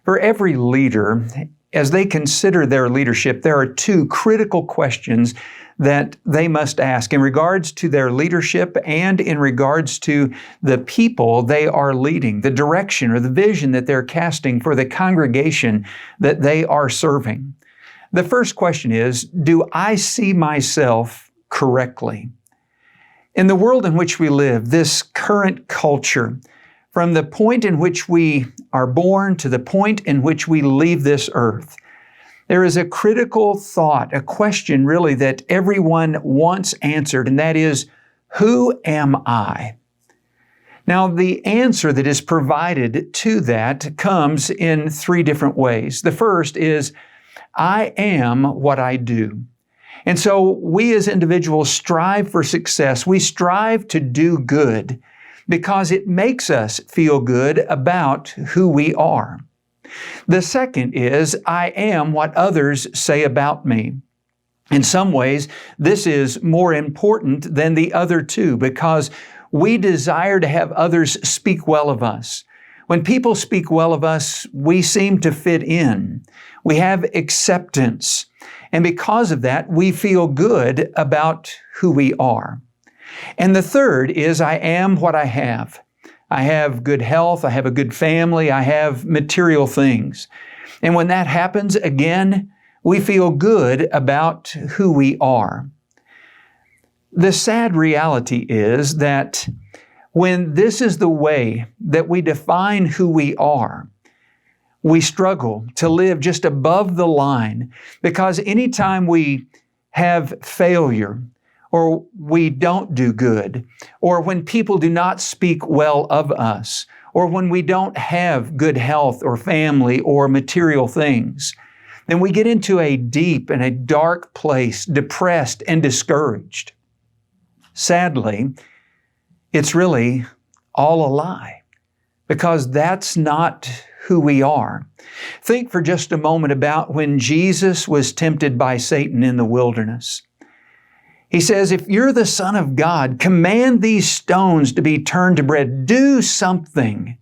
For every leader, as they consider their leadership, there are two critical questions that they must ask in regards to their leadership and in regards to the people they are leading, the direction or the vision that they're casting for the congregation that they are serving. The first question is, do I see myself correctly? In the world in which we live, this current culture, from the point in which we are born to the point in which we leave this earth, there is a critical thought, a question really that everyone wants answered, and that is, who am I? Now, the answer that is provided to that comes in three different ways. The first is, I am what I do. And so we as individuals strive for success. We strive to do good because it makes us feel good about who we are. The second is, I am what others say about me. In some ways, this is more important than the other two because we desire to have others speak well of us. When people speak well of us, we seem to fit in. We have acceptance. And because of that, we feel good about who we are. And the third is, I am what I have. I have good health, I have a good family, I have material things. And when that happens, again, we feel good about who we are. The sad reality is that when this is the way that we define who we are, we struggle to live just above the line because anytime we have failure, or we don't do good, or when people do not speak well of us, or when we don't have good health or family or material things, then we get into a deep and a dark place, depressed and discouraged. Sadly, it's really all a lie because that's not who we are. Think for just a moment about when Jesus was tempted by Satan in the wilderness. He says, if you're the Son of God, command these stones to be turned to bread. Do something.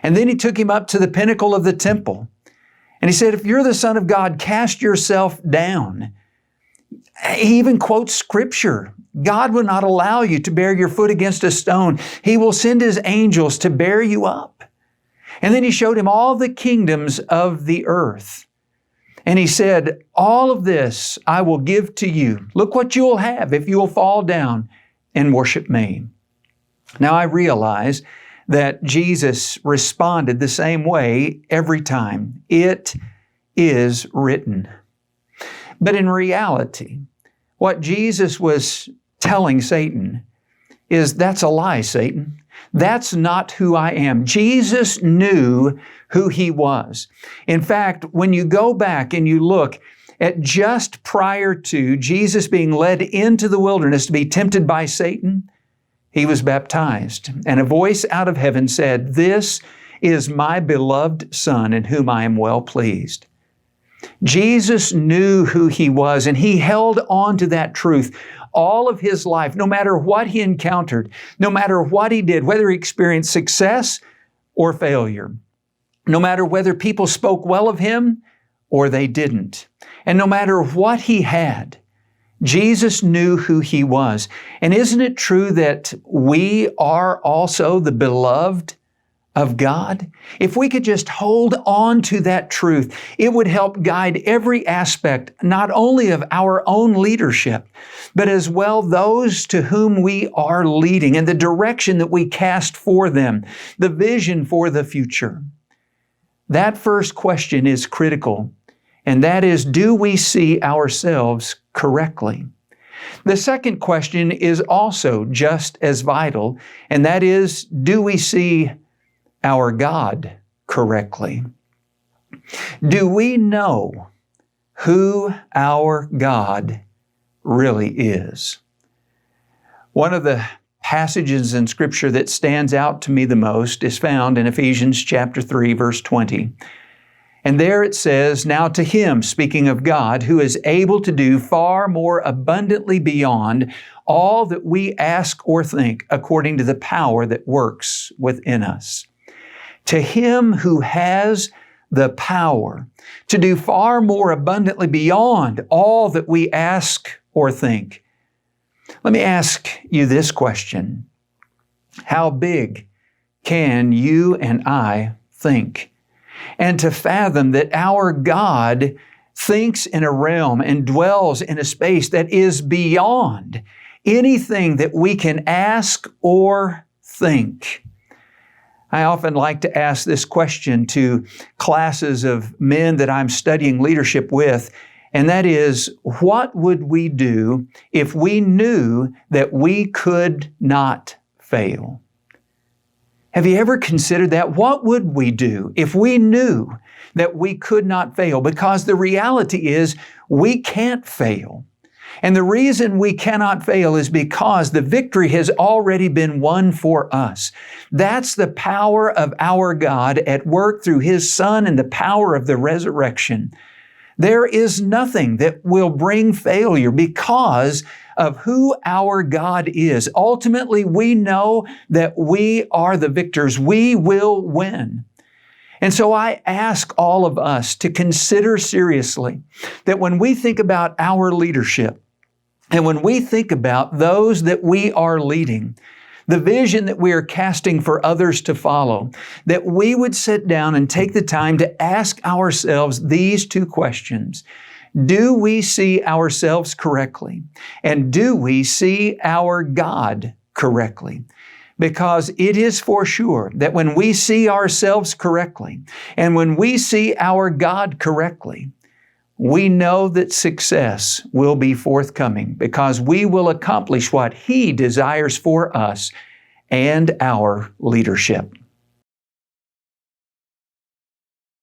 And then he took him up to the pinnacle of the temple. And he said, if you're the Son of God, cast yourself down. He even quotes Scripture. God will not allow you to bear your foot against a stone. He will send His angels to bear you up. And then he showed him all the kingdoms of the earth. And he said, all of this I will give to you. Look what you'll have if you'll fall down and worship me. Now I realize that Jesus responded the same way every time. It is written. But in reality, what Jesus was telling Satan is, that's a lie, Satan. That's not who I am. Jesus knew who He was. In fact, when you go back and you look at just prior to Jesus being led into the wilderness to be tempted by Satan, He was baptized. And a voice out of heaven said, this is my beloved Son in whom I am well pleased. Jesus knew who He was, and He held on to that truth all of His life, no matter what He encountered, no matter what He did, whether He experienced success or failure, no matter whether people spoke well of Him or they didn't, and no matter what He had, Jesus knew who He was. And isn't it true that we are also the beloved of God? If we could just hold on to that truth, it would help guide every aspect, not only of our own leadership, but as well those to whom we are leading and the direction that we cast for them, the vision for the future. That first question is critical, and that is, do we see ourselves correctly? The second question is also just as vital, and that is, do we see our God correctly? Do we know who our God really is? One of the passages in Scripture that stands out to me the most is found in Ephesians chapter 3, verse 20. And there it says, now to Him, speaking of God, who is able to do far more abundantly beyond all that we ask or think, according to the power that works within us. To Him who has the power to do far more abundantly beyond all that we ask or think. Let me ask you this question. How big can you and I think? And to fathom that our God thinks in a realm and dwells in a space that is beyond anything that we can ask or think. I often like to ask this question to classes of men that I'm studying leadership with, and that is, what would we do if we knew that we could not fail? Have you ever considered that? What would we do if we knew that we could not fail? Because the reality is we can't fail. And the reason we cannot fail is because the victory has already been won for us. That's the power of our God at work through His Son and the power of the resurrection. There is nothing that will bring failure because of who our God is. Ultimately, we know that we are the victors. We will win. And so I ask all of us to consider seriously that when we think about our leadership and when we think about those that we are leading, the vision that we are casting for others to follow, that we would sit down and take the time to ask ourselves these two questions. Do we see ourselves correctly? And do we see our God correctly? Because it is for sure that when we see ourselves correctly and when we see our God correctly, we know that success will be forthcoming because we will accomplish what He desires for us and our leadership.